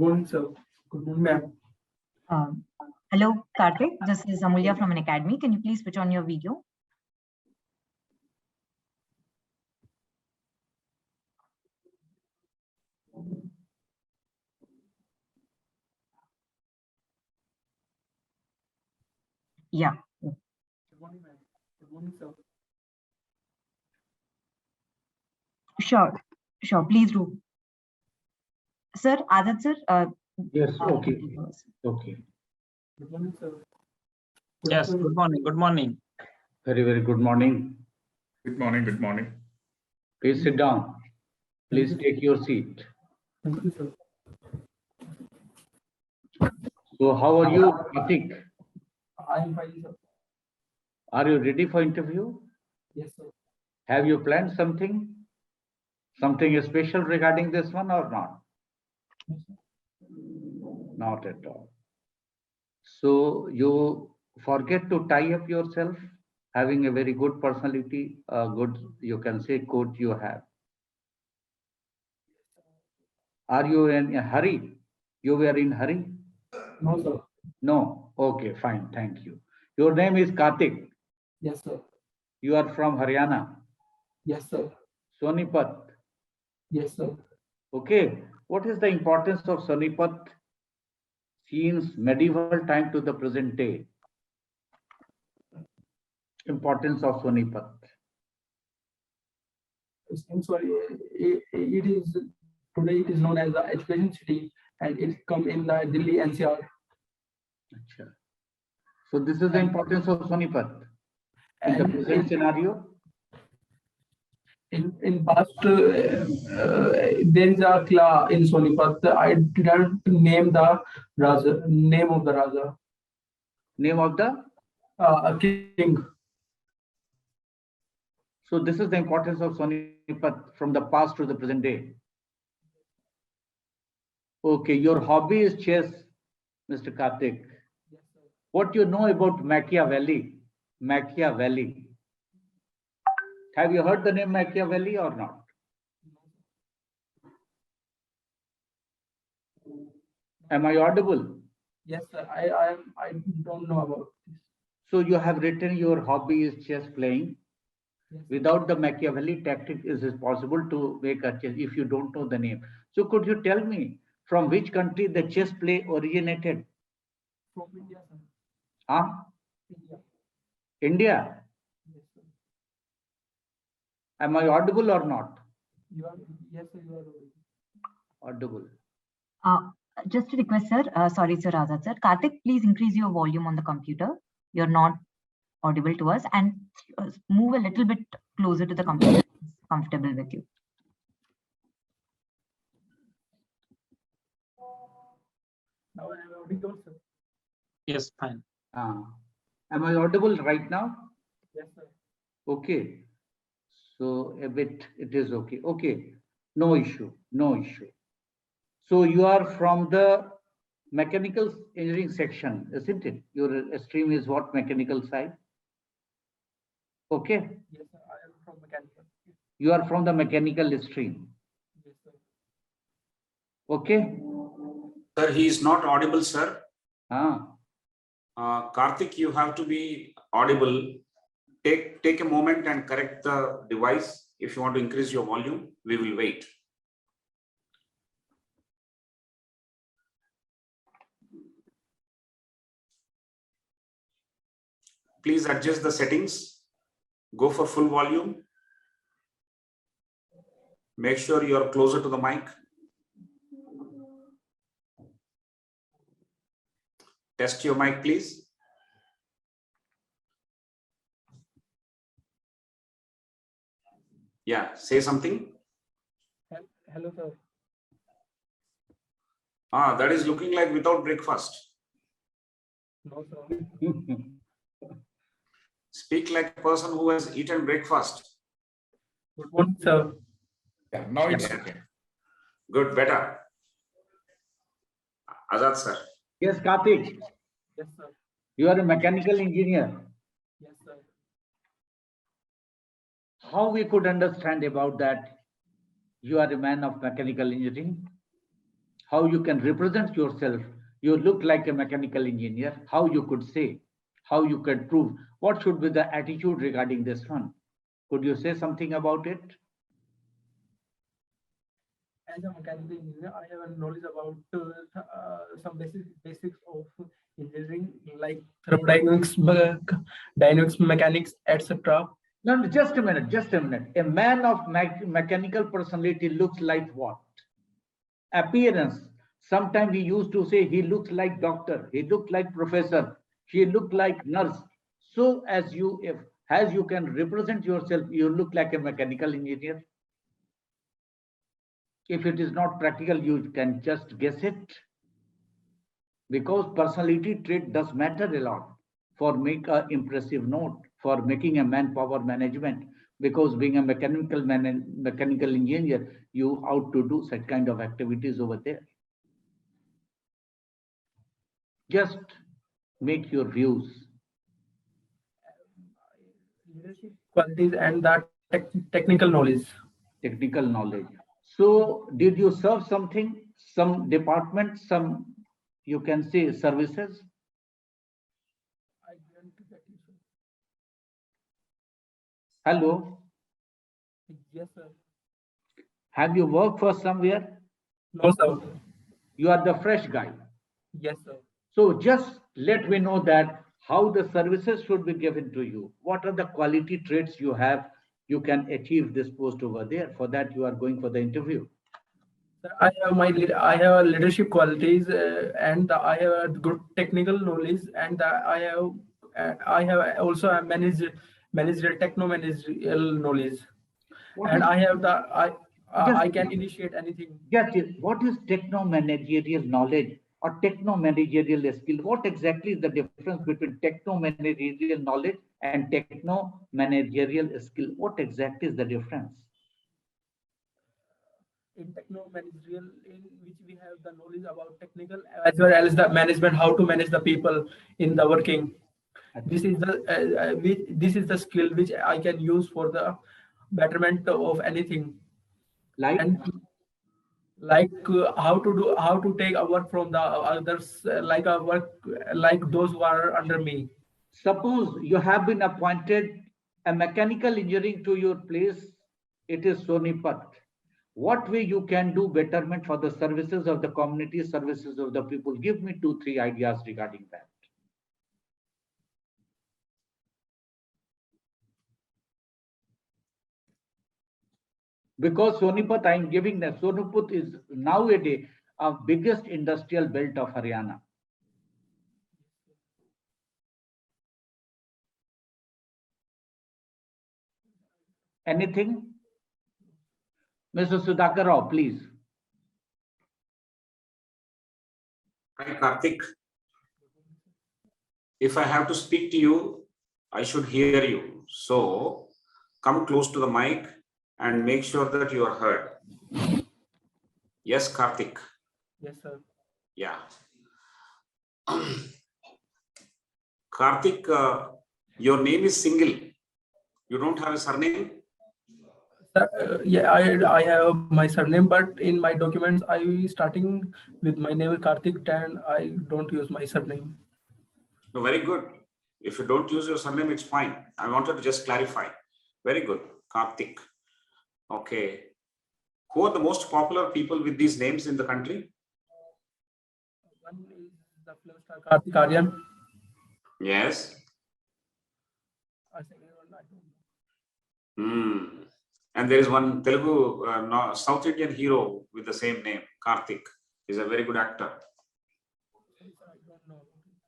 morning, sir. Good morning, ma'am. Hello, Kartik. This is Amulya from Unacademy. Can you please switch on your video? Yeah. Good morning, ma'am. Good morning, sir. Sure. Please do. Sir, Azad sir. Yes, okay. Okay. Good morning, sir. Yes, good morning. Good morning. Very, very good morning. Good morning. Good morning. Please sit down. Please take your seat. Thank you, sir. So, how are you, Kartik? I am fine, sir. Are you ready for interview? Yes, sir. Have you planned something? Something special regarding this one or not? Yes, sir. Not at all. So, you forget to tie up yourself, having a very good personality, good, you can say, coat you have. Are you in a hurry? You were in hurry? No, sir. No. Okay, fine. Thank you. Your name is Kartik. Yes, sir. You are from Haryana. Yes, sir. Sonipat. Yes, sir. Okay. What is the importance of Sonipat since medieval time to the present day? Importance of Sonipat. Sorry, it is today. It is known as the education city, and it come in the Delhi NCR. Achha. So this is the importance of Sonipat in the present scenario. In past, there is a claw in Sonipat. I didn't name the Raja, name of the Raja, Name of the. king. So this is the importance of Sonipat from the past to the present day. Okay, your hobby is chess, Mr. Kartik. Yes, sir. What you know about Machiavelli? Machiavelli. Have you heard the name Machiavelli or not? Am I audible? Yes, sir. I don't know about this. So you have written your hobby is chess playing. Yes. Without the Machiavelli tactic, is it possible to make a chess if you don't know the name? So could you tell me from which country the chess play originated? From India, sir. Huh? India. India. Yes, sir. Am I audible or not? You are. Yes, sir. You are. Audible. Just a request, sir. Sorry, sir, Azad sir. Kartik, please increase your volume on the computer. You're not audible to us, and move a little bit closer to the computer. It's comfortable with you. Now I am audible, sir. Yes, fine. Am I audible right now? Yes, sir. Okay. So a bit it is okay. Okay. No issue. No issue. So you are from the mechanical engineering section, isn't it? Your stream is what? Mechanical side. Okay. Yes, sir. I am from mechanical. You are from the mechanical stream. Yes, sir. Okay. Sir, he is not audible, sir. Ah. Kartik, you have to be audible. Take a moment and correct the device. If you want to increase your volume, we will wait. Please adjust the settings. Go for full volume. Make sure you are closer to the mic. Test your mic, please. Yeah, say something. Hello, sir. That is looking like without breakfast. No, sir. Speak like a person who has eaten breakfast. Good morning, sir. Yeah, now it's okay. Good, better. Azad, sir. Yes, Kartik. Yes, sir. You are a mechanical engineer. Yes, sir. How we could understand about that? You are a man of mechanical engineering. how you can represent yourself. You look like a mechanical engineer, how you could say, how you could prove, what should be the attitude regarding this one? Could you say something about it? As a mechanical engineer, I have a knowledge about some basics of engineering, like thermodynamics, dynamics, mechanics, etc. No, no, just a minute, just a minute. A man of mechanical personality looks like what? Appearance. Sometimes we used to say he looks like doctor, he looked like professor, he looked like nurse. So as you can represent yourself, you look like a mechanical engineer. If it is not practical, you can just guess it. Because personality trait does matter a lot for make a impressive note, for making a manpower management. Because being a mechanical engineer, you out to do such kind of activities over there. Just make your views. Leadership qualities and that technical knowledge. Technical knowledge. So did you serve something, some department, some, you can say, services? I didn't get you, sir. Hello, Yes, sir. have you worked for somewhere? No, sir. You are the fresh guy. Yes, sir. So just let me know that how the services should be given to you. What are the quality traits you have? You can achieve this post over there. For that, you are going for the interview. I have a leadership qualities and I have a good technical knowledge, and I have also a managerial techno managerial knowledge, and I have I can initiate anything. Yes, what is techno managerial knowledge or techno managerial skill? What exactly is the difference between techno managerial knowledge and techno managerial skill? What exactly is the difference? In techno managerial, in which we have the knowledge about technical as well as the management, how to manage the people in the working. This is the skill which I can use for the betterment of anything. Like, And like how to take a work from the others, like a work like those who are under me. suppose you have been appointed a mechanical engineering to your place, it is Sonipat. What way you can do betterment for the services of the community, services of the people? Give me 2-3 ideas regarding that. Because Sonipat, I am giving that Sonipat is nowadays our biggest industrial belt of Haryana. Anything? Mr. Sudhakar Rao, please. Hi, Kartik. If I have to speak to you, I should hear you. So come close to the mic and make sure that you are heard. Yes, Kartik. Yes, sir. Yeah. Kartik, your name is single. You don't have a surname? Yeah, I have my surname, but in my documents I starting with my name is Kartik, and I don't use my surname. No, very good. If you don't use your surname, it's fine. I wanted to just clarify. Very good, Kartik. Okay. Who are the most popular people with these names in the country? One is the film star Kartik Aryan. Yes. Second one, I don't know. And there is one Telugu, South Indian hero with the same name, Kartik. He's a very good actor. I don't know.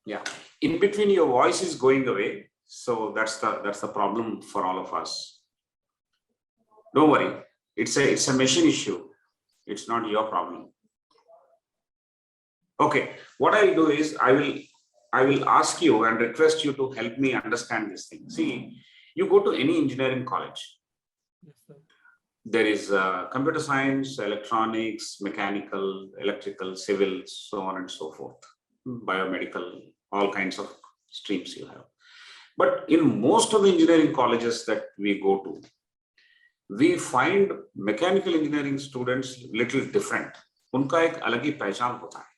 Yeah. In between, your voice is going away. So that's the problem for all of us. Don't worry. It's a machine issue. It's not your problem. Okay. What I'll do is I will ask you and request you to help me understand this thing. See, you go to any engineering college. Yes, sir. There is computer science, electronics, mechanical, electrical, civil, so on and so forth, biomedical, all kinds of streams you have. But in most of the engineering colleges that we go to, we find mechanical engineering students little different. उनका एक अलग ही पहचान होता है.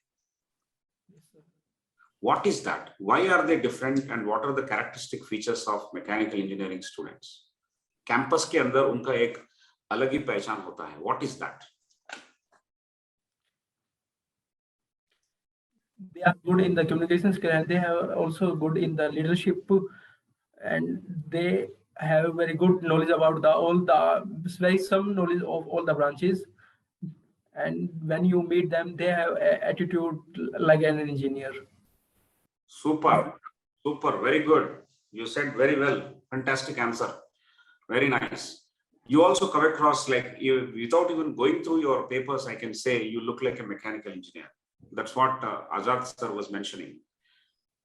What is that? Why are they different and what are the characteristic features of mechanical engineering students? Campus के अंदर उनका एक अलग ही पहचान होता है. What is that? They are good in the communication skill and they have also good in the leadership, and they have very good knowledge about some knowledge of all the branches. And when you meet them, they have attitude like an engineer. Super, super, very good. You said very well. Fantastic answer. Very nice. You also come across like you, without even going through your papers, I can say you look like a mechanical engineer. That's what Azad sir was mentioning.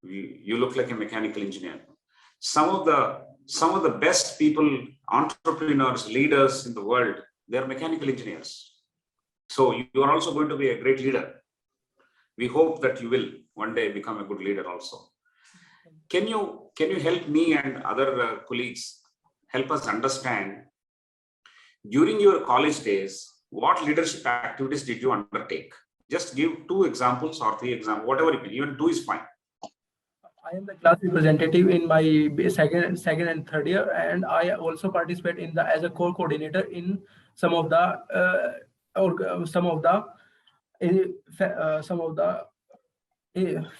You look like a mechanical engineer. Some of the best people, entrepreneurs, leaders in the world, they are mechanical engineers. So you are also going to be a great leader. We hope that you will one day become a good leader also. Can you help me and other colleagues help us understand during your college days, what leadership activities did you undertake? Just give 2 examples or 3 examples, whatever you can, even 2 is fine. I am the class representative in my second and third year, and I also participate in as a core coordinator in some of the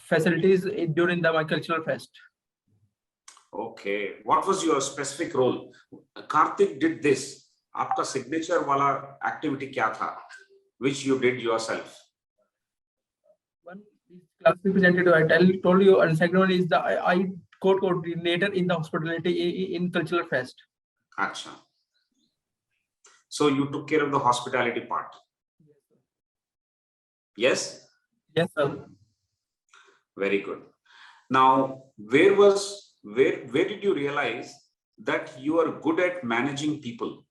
facilities during my cultural fest. Okay, what was your specific role? Kartik did this. आपका signature वाला activity क्या था, which you did yourself? One is class representative, I told you, and second one is the I core coordinator in the hospitality in cultural fest. Acha. So you took care of the hospitality part. Yes? Yes, sir. Very good. Now, where did you realize that you are good at managing people?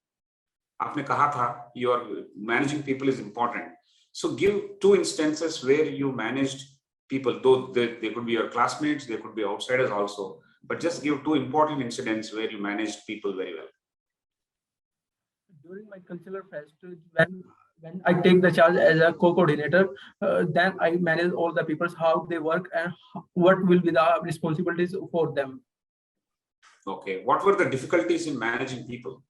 आपने कहा था your managing people is important. So give 2 instances where you managed people, though they could be your classmates, they could be outsiders also, but just give 2 important incidents where you managed people very well. During my cultural fest, when I take the charge as a co-coordinator, then I manage all the people, how they work and what will be the responsibilities for them. Okay, what were the difficulties in managing people?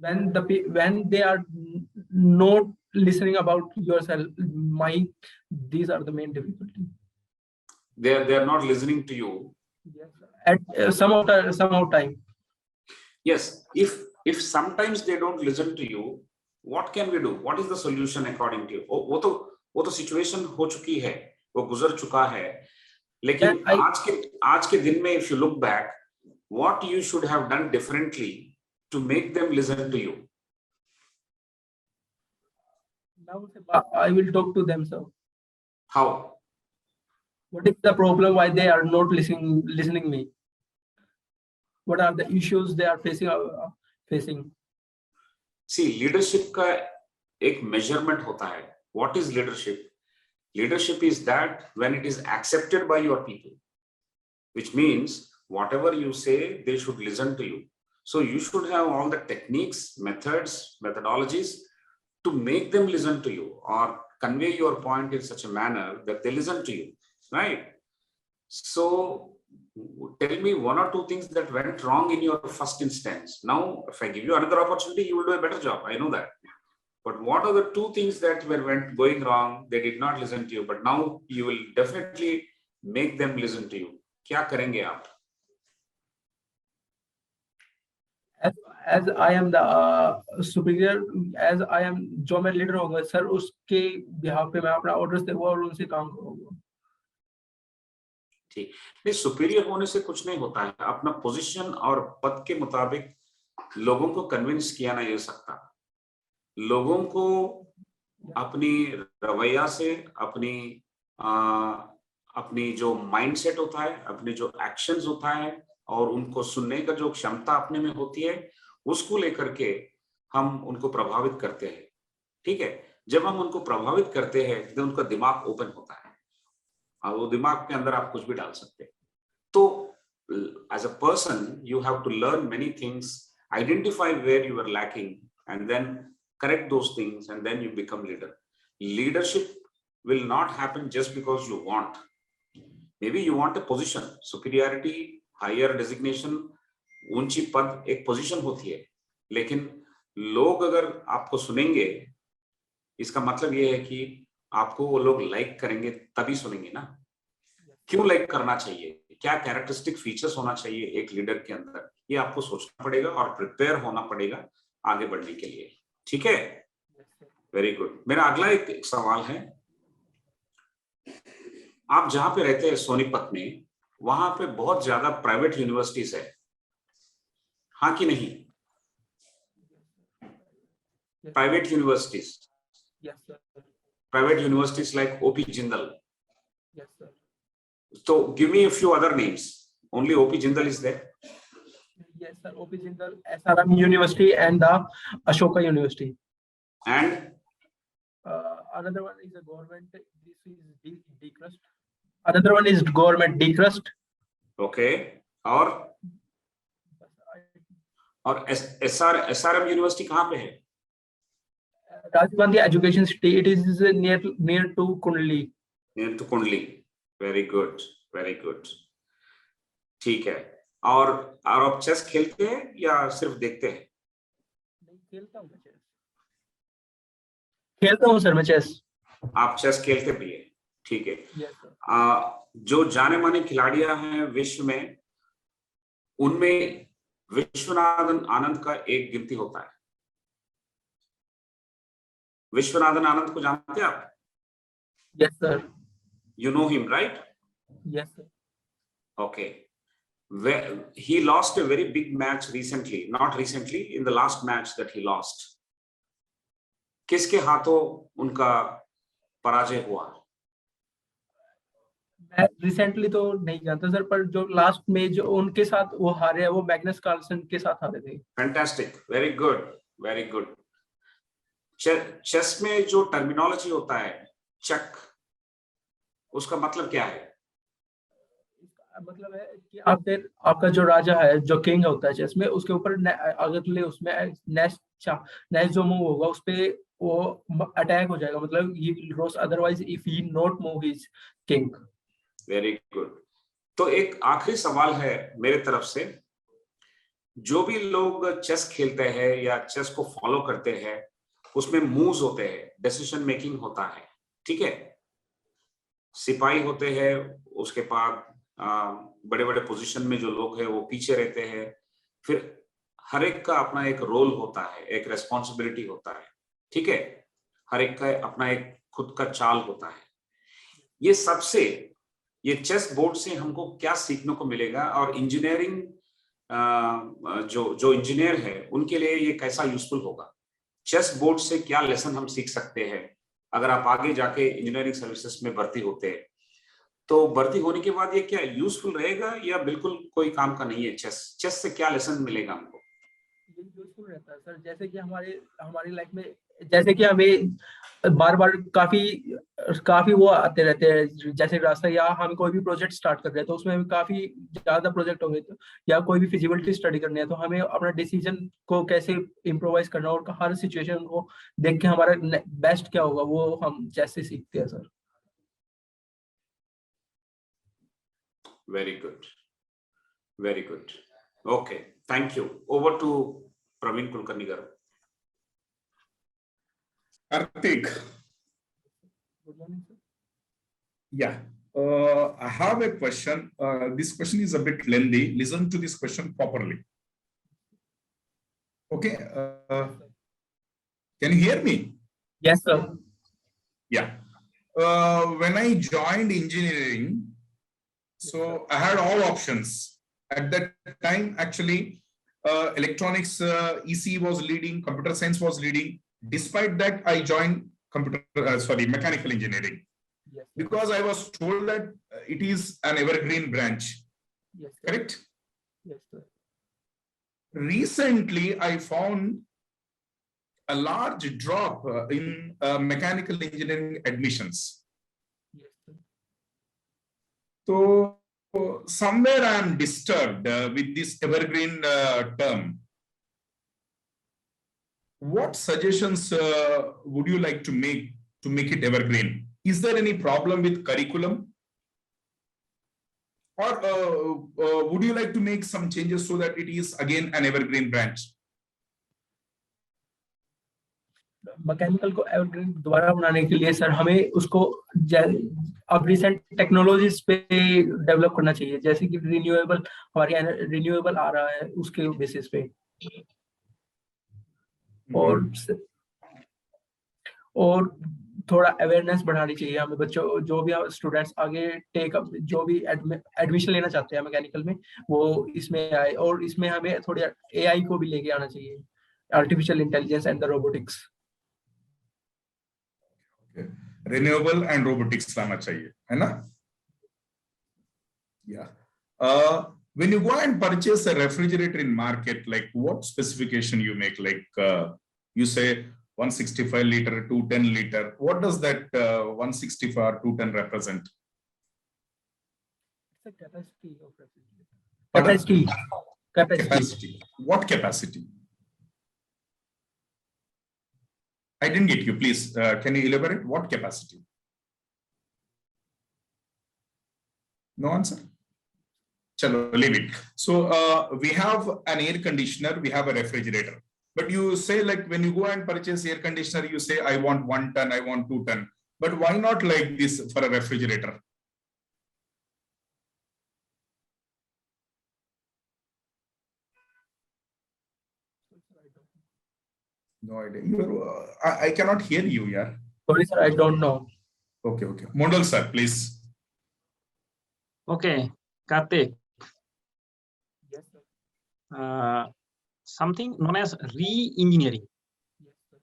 When they are not listening about yourself, these are the main difficulty. They are not listening to you. Yes, at some of time. Yes, if sometimes they don't listen to you, what can we do? What is the solution according to you? वो तो situation हो चुकी है, वो गुजर चुका है. लेकिन आज के दिन में, if you look back, what you should have done differently to make them listen to you? Now I will talk to them, sir. How? What is the problem? Why they are not listening me? What are the issues they are facing? See, leadership का एक measurement होता है. What is leadership? Leadership is that when it is accepted by your people, which means whatever you say, they should listen to you. So you should have all the techniques, methods, methodologies to make them listen to you or convey your point in such a manner that they listen to you, right? So tell me 1 or 2 things that went wrong in your first instance. Now, if I give you another opportunity, you will do a better job. I know that. But what are the 2 things that went going wrong? They did not listen to you, but now you will definitely make them listen to you. क्या करेंगे आप? As I am the superior, as I am जो मैं leader होगा sir, उसके behalf पे मैं अपना orders दूंगा और उनसे काम करूंगा. ठीक नहीं, सुपीरियर होने से कुछ नहीं होता है. अपना पोजीशन और पद के मुताबिक लोगों को कन्विंस किया नहीं जा सकता. लोगों को अपनी रवैया से, अपनी जो माइंडसेट होता है, अपने जो एक्शंस होता है और उनको सुनने का जो क्षमता अपने में होती है, उसको लेकर के हम उनको प्रभावित करते हैं. ठीक है, जब हम उनको प्रभावित करते हैं तो उनका दिमाग ओपन होता है और वो दिमाग के अंदर आप कुछ भी डाल सकते हैं. तो as a person, you have to learn many things, identify where you are lacking, and then correct those things, and then you become leader. Leadership will not happen just because you want. Maybe you want a position, superiority, higher designation, ऊंची पद एक position होती है, लेकिन लोग अगर आपको सुनेंगे, इसका मतलब ये है कि आपको वो लोग लाइक करेंगे तभी सुनेंगे ना। क्यों लाइक करना चाहिए, क्या कैरेक्टरिस्टिक फीचर्स होना चाहिए एक लीडर के अंदर, ये आपको सोचना पड़ेगा और प्रिपेयर होना पड़ेगा आगे बढ़ने के लिए। ठीक है, वेरी गुड। मेरा अगला एक सवाल है, आप जहां पे रहते हैं सोनीपत में, वहां पे बहुत ज्यादा प्राइवेट यूनिवर्सिटीज है, हाँ कि नहीं? Private universities, private universities like OP Jindal. So give me a few other names. Only OP Jindal is there? Yes, sir. OP Jindal, SRM University, and the Ashoka University. And Another one is a government. This is D-Crust. Another one is government D-Crust. okay, और SRM University कहाँ पे है? Rajiv Gandhi Education City. It is near to Kundli. Near to Kundli. Very good, very good. ठीक है। और आप chess खेलते हैं या सिर्फ देखते हैं? नहीं, खेलता हूँ मैं चेस। खेलता हूँ सर मैं चेस। आप चेस खेलते भी है, ठीक है। Yes, sir. जो जाने माने खिलाड़ियां हैं विश्व में, उनमें विश्वनाथन आनंद का एक गिनती होता है। विश्वनाथन आनंद को जानते हैं आप? Yes, sir. You know him, right? Yes, sir. Okay. He lost a very big match recently, not recently, in the last match that he lost. किसके हाथों उनका पराजय हुआ? मैं रिसेंटली तो नहीं जानता सर, पर जो लास्ट में जो उनके साथ वो हारे हैं, वो मैग्नस कार्लसन के साथ हारे थे। Fantastic, very good, very good. Chess में जो टर्मिनोलॉजी होता है, चेक, उसका मतलब क्या है? मतलब है कि आपका जो राजा है, जो किंग होता है चेस में, उसके ऊपर अगले उसमें नेक्स्ट जो मूव होगा उस पे वो अटैक हो जाएगा, मतलब he will loss otherwise if he not move his king. Very good. तो एक आखिरी सवाल है मेरे तरफ से, जो भी लोग चेस खेलते हैं या चेस को फॉलो करते हैं, उसमें मूव्स होते हैं, डिसीजन मेकिंग होता है, ठीक है? सिपाही होते हैं, उसके बाद बड़े बड़े पोजीशन में जो लोग हैं वो पीछे रहते हैं, फिर हर एक का अपना एक रोल होता है, एक रेस्पॉन्सिबिलिटी होता है, ठीक है? हर एक का अपना एक खुद का चाल होता है। ये चेस बोर्ड से हमको क्या सीखने को मिलेगा, और इंजीनियरिंग जो इंजीनियर है उनके लिए ये कैसा यूजफुल होगा? चेस बोर्ड से क्या लेसन हम सीख सकते हैं अगर आप आगे जाके इंजीनियरिंग सर्विसेज में भर्ती होते हैं? तो भर्ती होने के बाद ये क्या यूजफुल रहेगा या बिल्कुल कोई काम का नहीं है? चेस से क्या लेसन मिलेगा हमको? ये यूजफुल रहता है सर, जैसे कि हमारी लाइफ में, जैसे कि हमें बार बार काफी वो आते रहते हैं, जैसे रास्ता, या हम कोई भी प्रोजेक्ट स्टार्ट कर रहे हैं तो उसमें काफी ज्यादा प्रोजेक्ट होंगे, तो या कोई भी फिजिबिलिटी स्टडी करनी है, तो हमें अपना डिसीजन को कैसे इम्प्रोवाइज करना और हर सिचुएशन को देख के हमारा बेस्ट क्या होगा वो हम चेस से सीखते हैं sir. Very good, very good. Okay, thank you. Over to Praveen Kulkarni garu. Kartik. Good morning, sir. Yeah, I have a question. This question is a bit lengthy. Listen to this question properly. Okay. Can you hear me? Yes, sir. Yeah. When I joined engineering, so I had all options. At that time, actually, electronics, ECE was leading, computer science was leading. Despite that, I joined mechanical engineering. Yes, sir. Because I was told that it is an evergreen branch. Yes, sir. Correct? Yes, sir. Recently, I found a large drop in mechanical engineering admissions. Yes, sir. So So somewhere I am disturbed with this evergreen term. What suggestions would you like to make it evergreen? Is there any problem with curriculum? Or would you like to make some changes so that it is again an evergreen branch? Mechanical को evergreen दोबारा बनाने के लिए sir हमें उसको अब recent technologies पे develop करना चाहिए, जैसे कि रिन्यूएबल, हमारे यहाँ रिन्यूएबल आ रहा है उसके बेसिस पे, और थोड़ा अवेयरनेस बढ़ानी चाहिए हमें बच्चों, जो भी स्टूडेंट्स आगे जो भी एडमिशन लेना चाहते हैं मैकेनिकल में, वो इसमें आए, और इसमें हमें थोड़ा एआई को भी लेके आना चाहिए, artificial intelligence and the robotics. Renewable and robotics लाना चाहिए, है ना? Yeah. When you go and purchase a refrigerator in market, like what specification you make? Like you say 165 liter, 210 liter. What does that 165 or 210 represent? It's a capacity of refrigerator. Capacity. What capacity? I didn't get you. Please, can you elaborate? What capacity? No answer. Chalo, leave it. So we have an air conditioner, we have a refrigerator. But you say, like, when you go and purchase air conditioner, you say, I want 1 ton, I want 2 ton. But why not like this for a refrigerator? No idea. I cannot hear you, yeah. Sorry, sir, I don't know. Okay, okay. Mondal, sir, please. Okay, Kartik. Yes, sir. Something known as re-engineering, Yes, sir.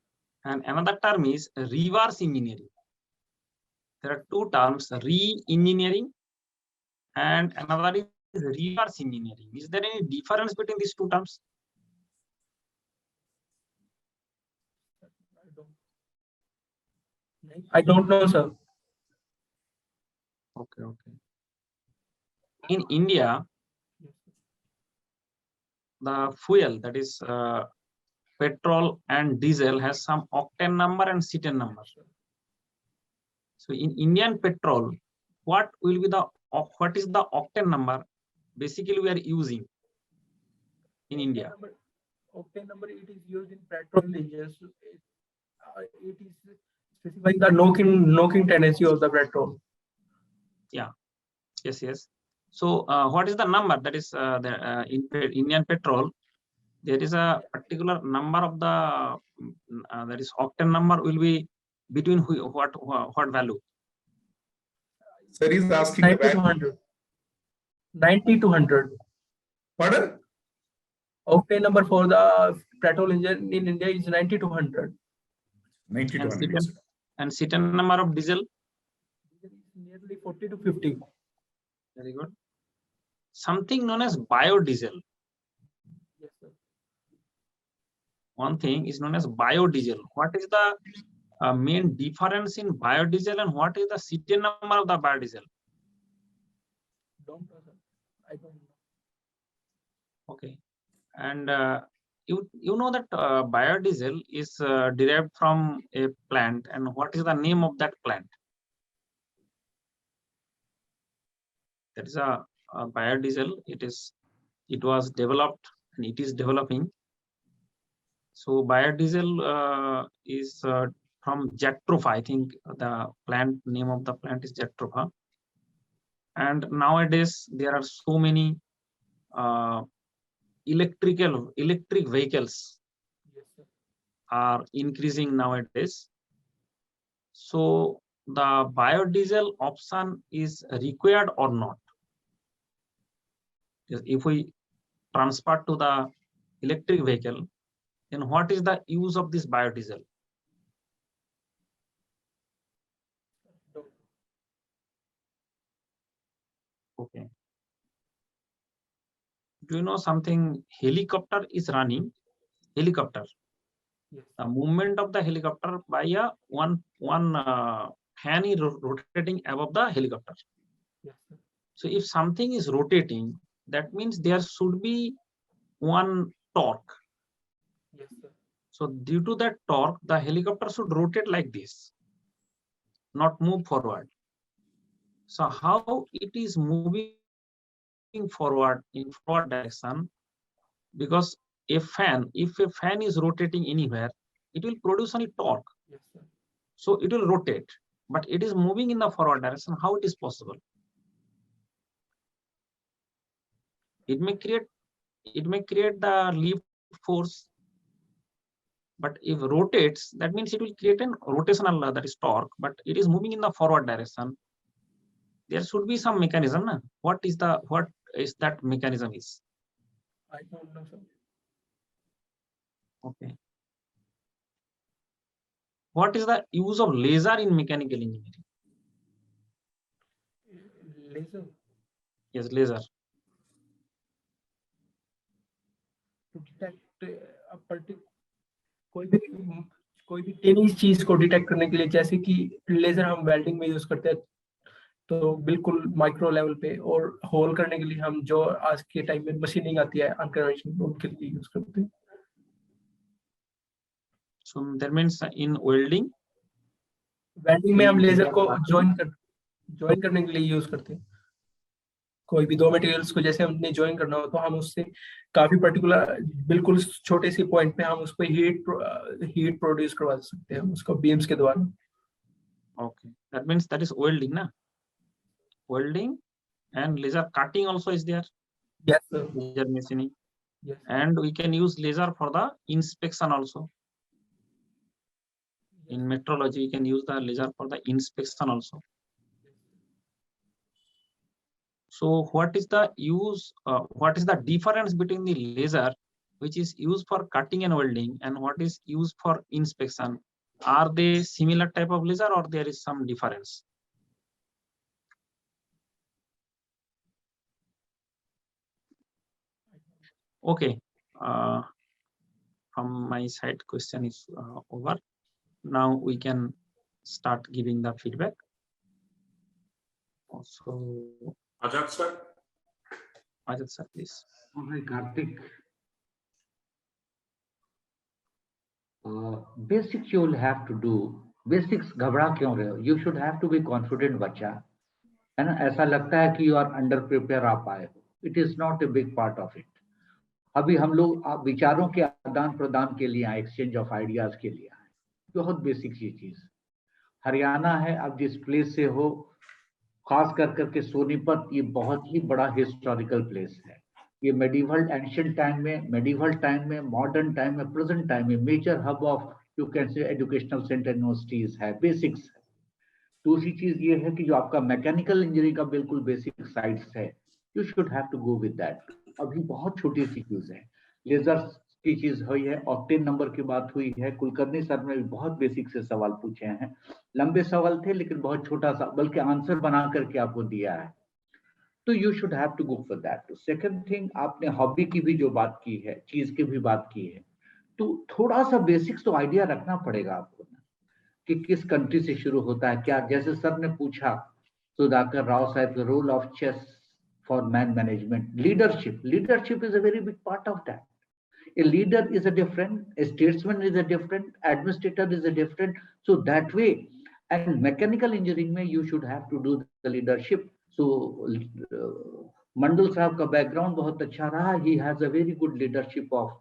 and another term is reverse engineering. There are two terms, re-engineering and another is reverse engineering. Is there any difference between these two terms? I don't know, sir. Okay, okay. In India, the fuel, that is petrol and diesel, has some octane number and cetane number. So in Indian petrol, what is the octane number basically we are using in India? Octane number, it is used in petrol engines. It is specifying the knocking tendency of the petrol. Yeah. Yes, yes. So what is the number that is in Indian petrol? There is a particular number of the that is octane number will be between what value? Sir is asking 90 to 100. 90 to 100. Pardon? Octane number for the petrol engine in India is 90 to 100. 90 to And 100. cetane, and cetane number of diesel? Nearly 40 to 50. Very good. Something known as biodiesel. Yes, sir. One thing is known as biodiesel. What is the main difference in biodiesel and what is the cetane number of the biodiesel? Don't know, sir. I don't know. Okay. And you know that biodiesel is derived from a plant, and what is the name of that plant? That is a biodiesel. It was developed and it is developing. So biodiesel is from Jatropha. I think the plant name of the plant is Jatropha. And nowadays there are so many electric vehicles Yes, sir. are increasing nowadays. So the biodiesel option is required or not? If we transfer to the electric vehicle, then what is the use of this biodiesel? Don't. Okay. Do you know something? Helicopter is running. Helicopter. Yes. The movement of the helicopter by a one fan is rotating above the helicopter. Yes, sir. So if something is rotating, that means there should be one torque. Yes, sir. So due to that torque, the helicopter should rotate like this, not move forward. So how it is moving forward in forward direction? Because if a fan is rotating anywhere, it will produce only torque. Yes, sir. So it will rotate, but it is moving in the forward direction. How it is possible? It may create the lift force, but if rotates, that means it will create an rotational, that is torque, but it is moving in the forward direction. There should be some mechanism. Na? What is that mechanism is? I don't know, sir. Okay. What is the use of laser in mechanical engineering? Laser Yes, laser. to detect a particular कोई भी टेनी चीज को detect करने के लिए, जैसे कि laser हम वेल्डिंग में यूज करते हैं, तो बिल्कुल माइक्रो लेवल पे, और होल करने के लिए हम जो आज के टाइम में मशीनिंग आती है अनकन्वेंशनल, उनके लिए यूज करते हैं. So that means in welding में हम लेजर को ज्वाइन करने के लिए यूज करते हैं. कोई भी दो मटेरियल्स को जैसे हमने ज्वाइन करना हो, तो हम उससे काफी पर्टिकुलर, बिल्कुल छोटे से पॉइंट पे हम उसको हीट प्रोड्यूस करवा सकते हैं उसको बीम्स के द्वारा. Okay, that means that is welding, na? Welding and laser cutting also is there. Yes, sir. Laser machining. Yes. And we can use laser for the inspection also. In metrology, we can use the laser for the inspection also. So what is the use? What is the difference between the laser, which is used for cutting and welding, and what is used for inspection? Are they similar type of laser, or there is some difference? Okay. From my side, question is over. Now we can start giving the feedback. Also, Ajat sir. Ajat sir, please. Hi, Kartik. Basics you will have to do. Basics घबरा क्यों रहे हो? You should have to be confident बच्चा. है ना? ऐसा लगता है कि you are under prepare आप आए हो. It is not a big part of it. अभी हम लोग विचारों के आदान प्रदान के लिए आए, एक्सचेंज ऑफ आइडियाज के लिए आए. बहुत बेसिक ये चीज. हरियाणा है, आप जिस प्लेस से हो, खास करके सोनीपत, ये बहुत ही बड़ा हिस्टोरिकल प्लेस है. ये मेडिवल एंशिएंट टाइम में, मॉडर्न टाइम में, प्रेजेंट टाइम में major hub of you can say educational centre universities है. बेसिक्स है. दूसरी चीज ये है कि जो आपका मैकेनिकल इंजीनियरिंग का बिल्कुल बेसिक साइड्स है, you should have to go with that. अभी बहुत छोटी सी चीज है. लेजर की चीज हुई है, ऑक्टेन नंबर की बात हुई है. कुलकर्णी सर ने भी बहुत बेसिक से सवाल पूछे हैं. लंबे सवाल थे लेकिन बहुत छोटा सा, बल्कि आंसर बना करके आपको दिया है. तो you should have to go for that. Second thing, आपने हॉबी की भी जो बात की है, चीज की भी बात की है, तो थोड़ा सा बेसिक्स तो आइडिया रखना पड़ेगा आपको ना, कि किस कंट्री से शुरू होता है क्या. जैसे सर ने पूछा, सुधाकर राव साहब, the role of chess for man management, leadership is a very big part of that. A leader is a different, a statesman is a different, administrator is a different. So that way, and mechanical engineering mein you should have to do the leadership. So Mandal sahab ka background bahut acha raha. He has a very good leadership of,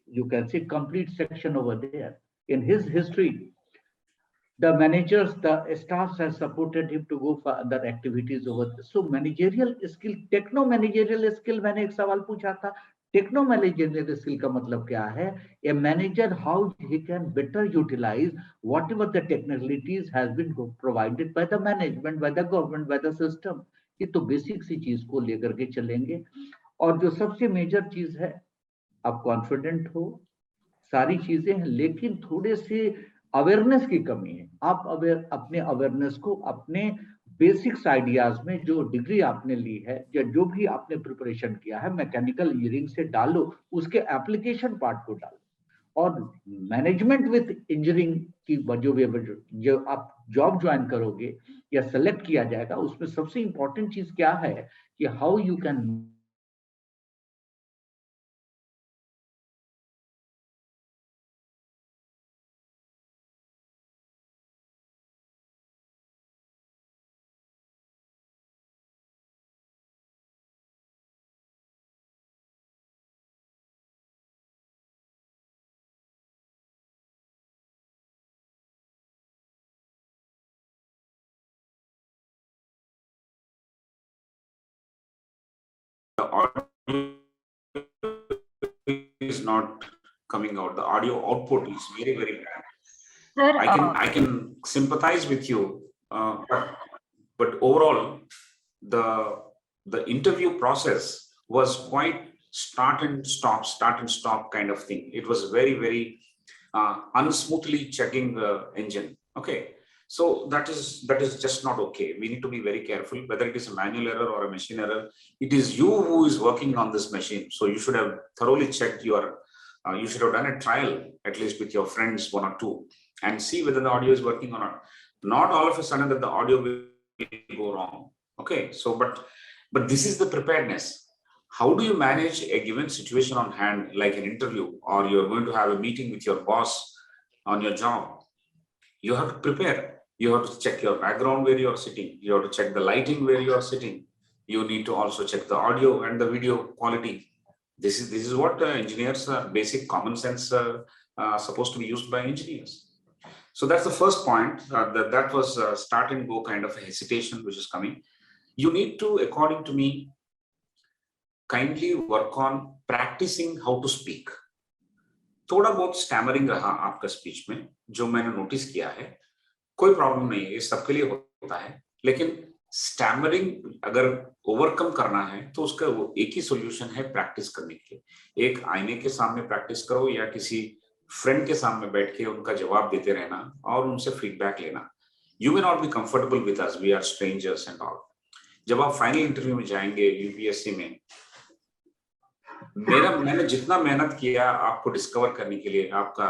you can say, complete section over there. In his history, the managers, the staffs have supported him to go for other activities over there. So managerial skill, techno managerial skill, मैंने एक सवाल पूछा था. Techno managerial skill का मतलब क्या है? A manager, how he can better utilize whatever the technicalities has been provided by the management, by the government, by the system. ये तो बेसिक सी चीज को लेकर के चलेंगे. और जो सबसे मेजर चीज है, आप कॉन्फिडेंट हो, सारी चीजें हैं, लेकिन थोड़े से अवेयरनेस की कमी है. आप अपने अवेयरनेस को अपने बेसिक्स आइडियाज में, जो डिग्री आपने ली है या जो भी आपने प्रिपरेशन किया है मैकेनिकल इंजीनियरिंग से, डालो. उसके एप्लीकेशन पार्ट को डालो. और मैनेजमेंट विद इंजीनियरिंग की जो आप जॉब ज्वाइन करोगे या सेलेक्ट किया जाएगा, उसमें सबसे इंपॉर्टेंट चीज क्या है कि how you can The audio is not coming out. The audio output is very, very bad. Sir, I can sympathize with you, but overall, the interview process was quite start and stop kind of thing. It was very, very unsmoothly checking the engine. Okay, so that is just not okay. We need to be very careful whether it is a manual error or a machine error. It is you who is working on this machine, so you should have thoroughly checked your. You should have done a trial at least with your friends, one or two, and see whether the audio is working or not. Not all of a sudden that the audio will go wrong. Okay, so but this is the preparedness. How do you manage a given situation on hand, like an interview, or you're going to have a meeting with your boss on your job? You have to prepare. You have to check your background where you're sitting. You have to check the lighting where you're sitting. You need to also check the audio and the video quality. This is what engineers, basic common sense supposed to be used by engineers. So that's the first point. That was start and go kind of a hesitation which is coming. You need to, according to me, kindly work on practicing how to speak. थोड़ा बहुत stammering रहा आपका speech में, जो मैंने notice किया है, कोई प्रॉब्लम नहीं है, ये सबके लिए होता है, लेकिन स्टैमरिंग अगर ओवरकम करना है तो उसका वो एक ही सॉल्यूशन है प्रैक्टिस करने के लिए। एक आईने के सामने प्रैक्टिस करो या किसी फ्रेंड के सामने बैठ के उनका जवाब देते रहना और उनसे फीडबैक लेना। You may not be comfortable with us, we are strangers and all. जब आप फाइनल इंटरव्यू में जाएंगे यूपीएससी में, मैंने जितना मेहनत किया आपको डिस्कवर करने के लिए, आपका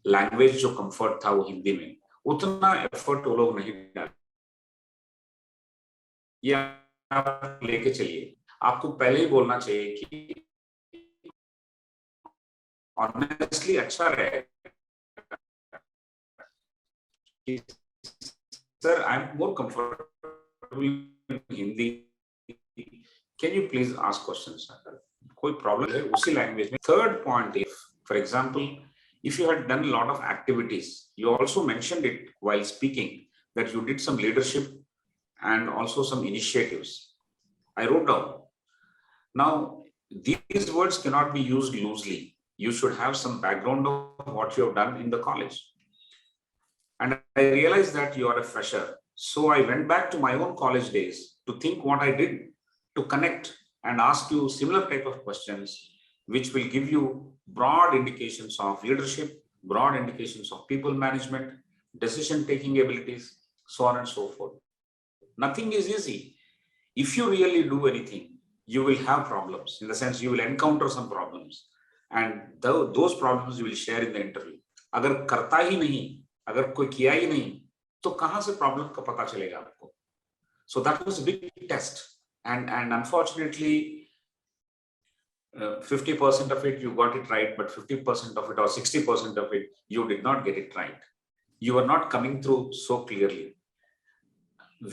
लैंग्वेज जो कंफर्ट था वो हिंदी में, उतना एफर्ट वो लोग नहीं डाले। ये आप लेके चलिए, आपको पहले ही बोलना चाहिए कि ऑनेस्टली अच्छा रहे कि sir I am more comfortable in Hindi, can you please ask questions. कोई प्रॉब्लम है उसी लैंग्वेज में। Third point is, for example, if you had done a lot of activities, you also mentioned it while speaking that you did some leadership and also some initiatives. I wrote down. Now, these words cannot be used loosely. You should have some background of what you have done in the college. And I realized that you are a fresher. So I went back to my own college days to think what I did to connect and ask you similar type of questions, which will give you broad indications of leadership, broad indications of people management, decision-taking abilities, so on and so forth. Nothing is easy. If you really do anything, you will have problems. In the sense, you will encounter some problems. And those problems you will share in the interview. अगर करता ही नहीं, अगर कोई किया ही नहीं, तो कहाँ से problem का पता चलेगा आपको? So that was a big test. And unfortunately, 50% of it you got it right, but 50% of it or 60% of it you did not get it right. You are not coming through so clearly.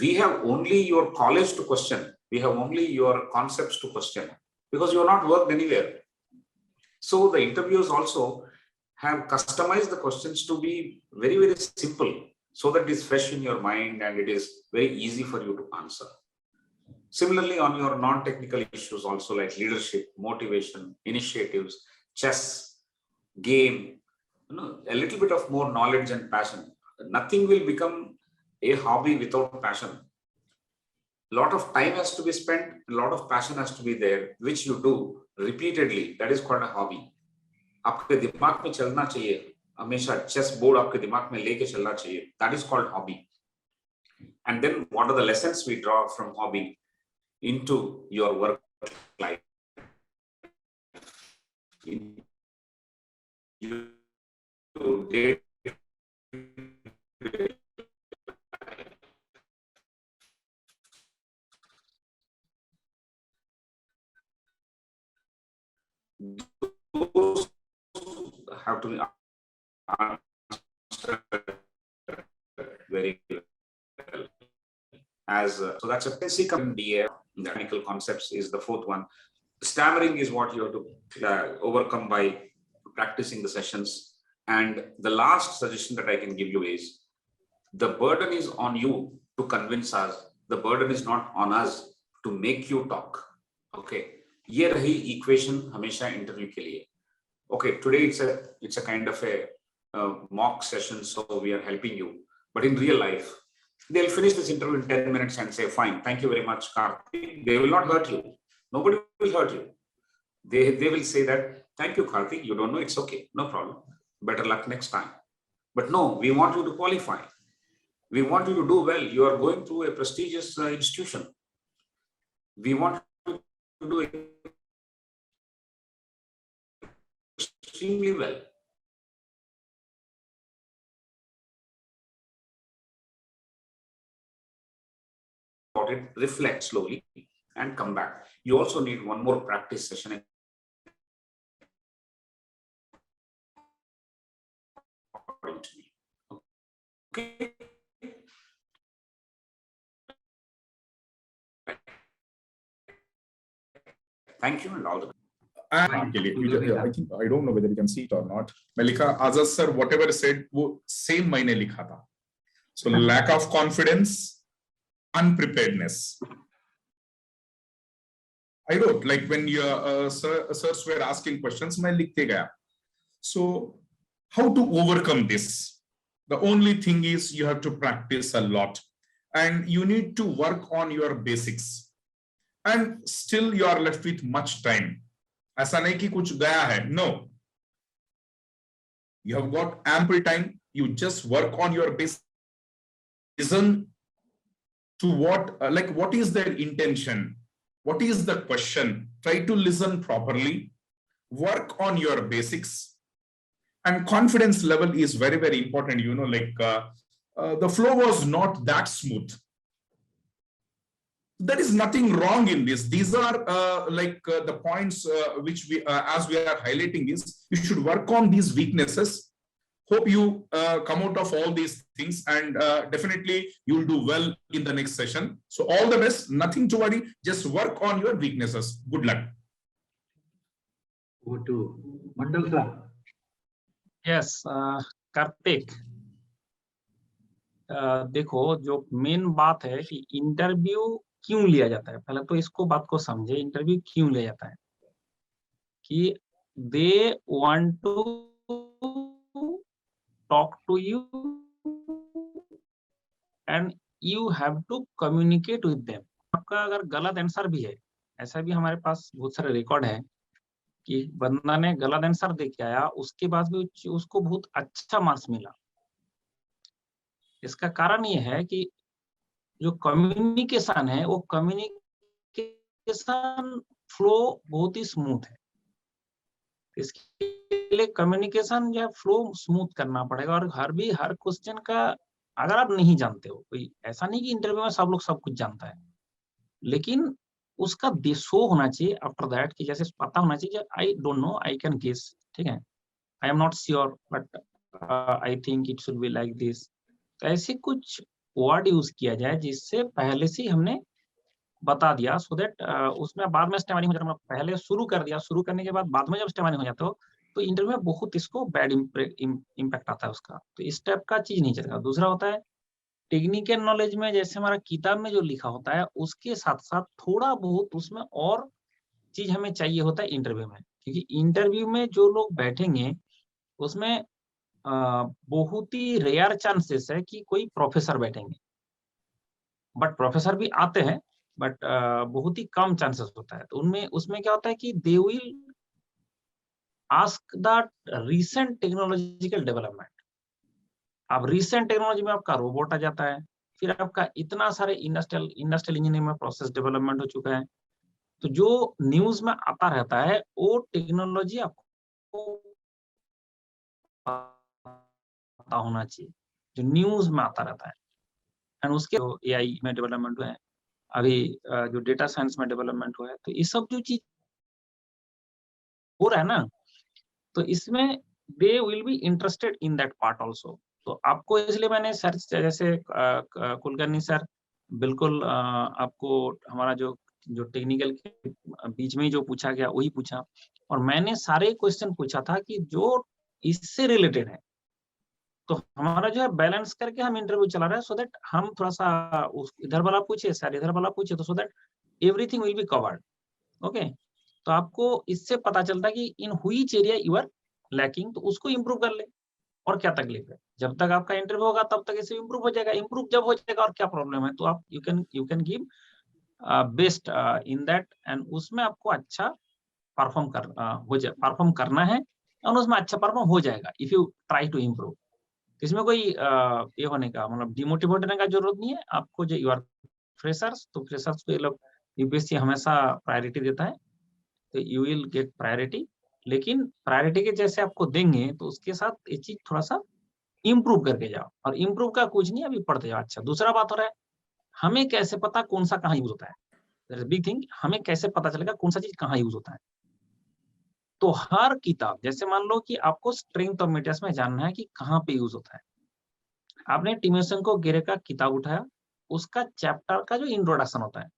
We have only your college to question. We have only your concepts to question because you are not worked anywhere. So the interviews also have customized the questions to be very, very simple so that it is fresh in your mind and it is very easy for you to answer. Similarly, on your non-technical issues also like leadership, motivation, initiatives, chess, game, a little bit of more knowledge and passion. Nothing will become a hobby without passion. A lot of time has to be spent, a lot of passion has to be there, which you do repeatedly. That is called a hobby. आपके दिमाग में चलना चाहिए, हमेशा chess board आपके दिमाग में लेके चलना चाहिए. That is called hobby. And then what are the lessons we draw from hobby into your work life? day those have to be answered very well. So that's a basic idea. Technical concepts is the fourth one. Stammering is what you have to overcome by practicing the sessions. And the last suggestion that I can give you is, the burden is on you to convince us. The burden is not on us to make you talk. Okay. ये रही equation हमेशा interview के लिए. Okay. Today it's a kind of a mock session, so we are helping you. But in real life, they'll finish this interview in 10 minutes and say, fine, thank you very much, Kartik. They will not hurt you. Nobody will hurt you. They will say that, thank you, Kartik. You don't know, it's okay. No problem. Better luck next time. But no, we want you to qualify. We want you to do well. You are going through a prestigious institution. We want you to do extremely well. Reflect slowly and come back. You also need one more practice session. According to me. Okay. Thank you and all the best. I think I don't know whether you can see it or not. Malika, Azaz sir, whatever said, वो same मैंने लिखा था. So lack of confidence, unpreparedness. I wrote, like when your sirs were asking questions, मैं लिखते गया. So how to overcome this? The only thing is you have to practice a lot, and you need to work on your basics. And still you are left with much time. ऐसा नहीं कि कुछ गया है. No. You have got ample time. You just work on your basics. Listen to what, what is their intention? What is the question? Try to listen properly. Work on your basics. And confidence level is very, very important. You know, the flow was not that smooth. There is nothing wrong in this. These are the points which we, as we are highlighting this, you should work on these weaknesses. Hope you come out of all these things, and definitely you will do well in the next session. So all the best, nothing to worry, just work on your weaknesses. Good luck. Over to Mandal sir. Yes, Kartik, देखो जो main बात है कि interview क्यों लिया जाता है, पहले तो इसको बात को समझे. इंटरव्यू क्यों लिया जाता है कि they want to talk to you and you have to communicate with them. आपका अगर गलत आंसर भी है, ऐसा भी हमारे पास बहुत सारे रिकॉर्ड है कि बंदा ने गलत आंसर दे के आया, उसके बाद भी उसको बहुत अच्छा मार्क्स मिला. इसका कारण ये है कि जो कम्युनिकेशन है, वो कम्युनिकेशन फ्लो बहुत ही स्मूथ है. इसके लिए कम्युनिकेशन या फ्लो स्मूथ करना पड़ेगा. और हर क्वेश्चन का अगर आप नहीं जानते हो, कोई ऐसा नहीं कि इंटरव्यू में सब लोग सब कुछ जानता है, लेकिन उसका शो होना चाहिए आफ्टर दैट कि जैसे पता होना चाहिए I don't know, I can guess. ठीक है, I am not sure but I think it should be like this. तो ऐसे कुछ वर्ड यूज किया जाए जिससे पहले से हमने बता दिया, सो दैट उसमें बाद में स्टेमरिंग हो जाता है. पहले शुरू कर दिया, शुरू करने के बाद में जब स्टेमरिंग हो जाता हो तो इंटरव्यू में बहुत इसको बैड इम्पैक्ट आता है उसका. तो इस टाइप का चीज नहीं चलेगा. दूसरा होता है टेक्निकल नॉलेज में, जैसे हमारा किताब में जो लिखा होता है उसके साथ साथ थोड़ा बहुत उसमें और चीज हमें चाहिए होता है इंटरव्यू में. क्योंकि इंटरव्यू में जो लोग बैठेंगे उसमें बहुत ही रेयर चांसेस है कि कोई प्रोफेसर बैठेंगे. बट प्रोफेसर भी आते हैं, बट बहुत ही कम चांसेस होता है. तो उसमें क्या होता है कि they will ask the recent technological development. अब रीसेंट टेक्नोलॉजी में आपका रोबोट आ जाता है, फिर आपका इतना सारे इंडस्ट्रियल इंजीनियरिंग में प्रोसेस डेवलपमेंट हो चुका है. तो जो न्यूज में आता रहता है वो टेक्नोलॉजी आपको पता होना चाहिए, जो न्यूज में आता रहता है। एंड उसके एआई में डेवलपमेंट हुआ है, अभी जो डेटा साइंस में डेवलपमेंट हुआ है, तो ये सब जो चीज हो रहा है ना, तो इसमें they will be interested in that part also. तो आपको इसलिए मैंने सर जैसे कुलकर्णी सर बिल्कुल आपको हमारा जो टेक्निकल के बीच में ही जो पूछा गया वही पूछा, और मैंने सारे क्वेश्चन पूछा था कि जो इससे रिलेटेड है। तो हमारा जो है बैलेंस करके हम इंटरव्यू चला रहे हैं, सो दैट हम थोड़ा सा इधर वाला पूछे, सर इधर वाला पूछे, तो so that everything will be covered. Okay, तो आपको इससे पता चलता है कि in which area you are lacking, तो उसको इंप्रूव कर ले। और क्या तकलीफ है, जब तक आपका इंटरव्यू होगा तब तक इसे इंप्रूव हो जाएगा। इंप्रूव जब हो जाएगा और क्या प्रॉब्लम है, तो आप you can give best in that, and उसमें आपको अच्छा परफॉर्म करना है, और उसमें अच्छा परफॉर्म हो जाएगा if you try to improve. इसमें कोई ये होने का मतलब डिमोटिवेट होने का जरूरत नहीं है आपको। जो यू आर फ्रेशर्स, तो फ्रेशर्स को ये लोग यूपीएससी हमेशा प्रायोरिटी देता है, तो यू विल गेट प्रायोरिटी। लेकिन प्रायोरिटी के जैसे आपको देंगे, तो उसके साथ ये चीज थोड़ा सा इम्प्रूव करके जाओ, और इम्प्रूव का कुछ नहीं, अभी पढ़ते जाओ। अच्छा, दूसरा बात हो रहा है, हमें कैसे पता कौन सा कहाँ यूज होता है, बिग थिंग, हमें कैसे पता चलेगा कौन सा चीज कहाँ यूज होता है। तो हर किताब, जैसे मान लो कि आपको स्ट्रेंथ ऑफ मेटेरियल्स में जानना है कि कहाँ पे यूज होता है, आपने टिमोसन को गेरे का किताब उठाया, उसका चैप्टर का जो इंट्रोडक्शन होता है,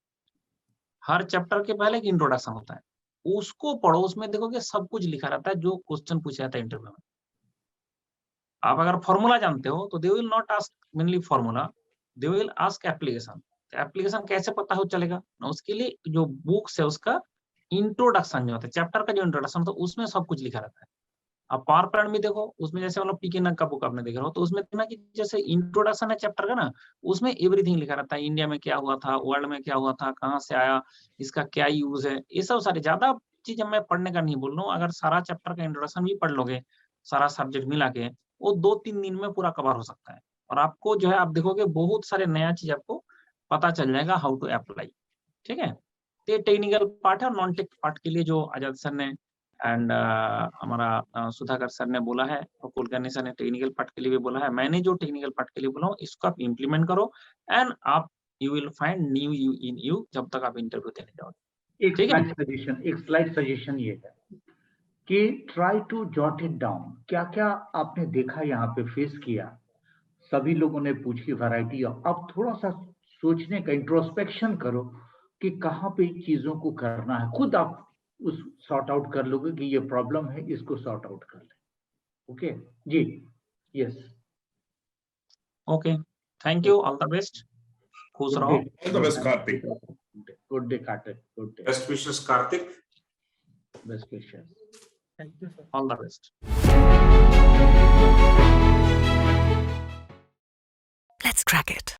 हर चैप्टर के पहले एक इंट्रोडक्शन होता है, उसको पढ़ो। उसमें देखोगे सब कुछ लिखा रहता है जो क्वेश्चन पूछा जाता है इंटरव्यू में। आप अगर फॉर्मूला जानते हो तो they will not ask mainly formula, they will ask application. Application कैसे पता हो चलेगा ना, उसके लिए जो बुक्स है उसका इंट्रोडक्शन जो होता है, चैप्टर का जो इंट्रोडक्शन होता है, उसमें सब कुछ लिखा रहता है। आप पावर पॉइंट में देखो, उसमें जैसे मतलब पीके नग का बुक आपने देख रहा हो, तो उसमें ना कि जैसे इंट्रोडक्शन है चैप्टर का ना, उसमें एवरीथिंग लिखा रहता है, इंडिया में क्या हुआ था, वर्ल्ड में क्या हुआ था, कहाँ से आया, इसका क्या यूज है, ये सब सारी ज्यादा चीज मैं पढ़ने का नहीं बोल रहा हूँ। अगर सारा चैप्टर का इंट्रोडक्शन भी पढ़ लोगे, सारा सब्जेक्ट मिला के, वो 2-3 दिन में पूरा कवर हो सकता है। और आपको जो है, आप देखोगे बहुत सारे नया चीज आपको पता चल जाएगा हाउ टू अप्लाई। ठीक है, तो ये टेक्निकल पार्ट है। और नॉन टेक पार्ट के लिए जो आजाद सर ने एंड हमारा सुधाकर सर ने बोला है, और कुलकर्णी सर ने टेक्निकल पार्ट के लिए भी बोला है, मैंने जो टेक्निकल पार्ट के लिए बोला हूँ, इसको आप इम्प्लीमेंट करो, एंड आप you will find new you in you जब तक आप इंटरव्यू देने जाओगे। एक स्लाइड सजेशन ये है कि try to jot it down. क्या क्या आपने देखा, यहाँ पे फेस किया, सभी लोगों ने पूछी वैरायटी। अब थोड़ा सा सोचने का इंट्रोस्पेक्शन करो कि कहाँ पे चीजों को करना है, खुद आप उस सॉर्ट आउट कर लोगे कि ये प्रॉब्लम है, इसको सॉर्ट आउट कर ले। ओके जी, yes, okay, thank you, all the best, खुश रहो। All the best, Kartik. Good day Kartik, good day, Best wishes, Kartik. Best wishes, Thank you, sir. All the best. Let's crack it.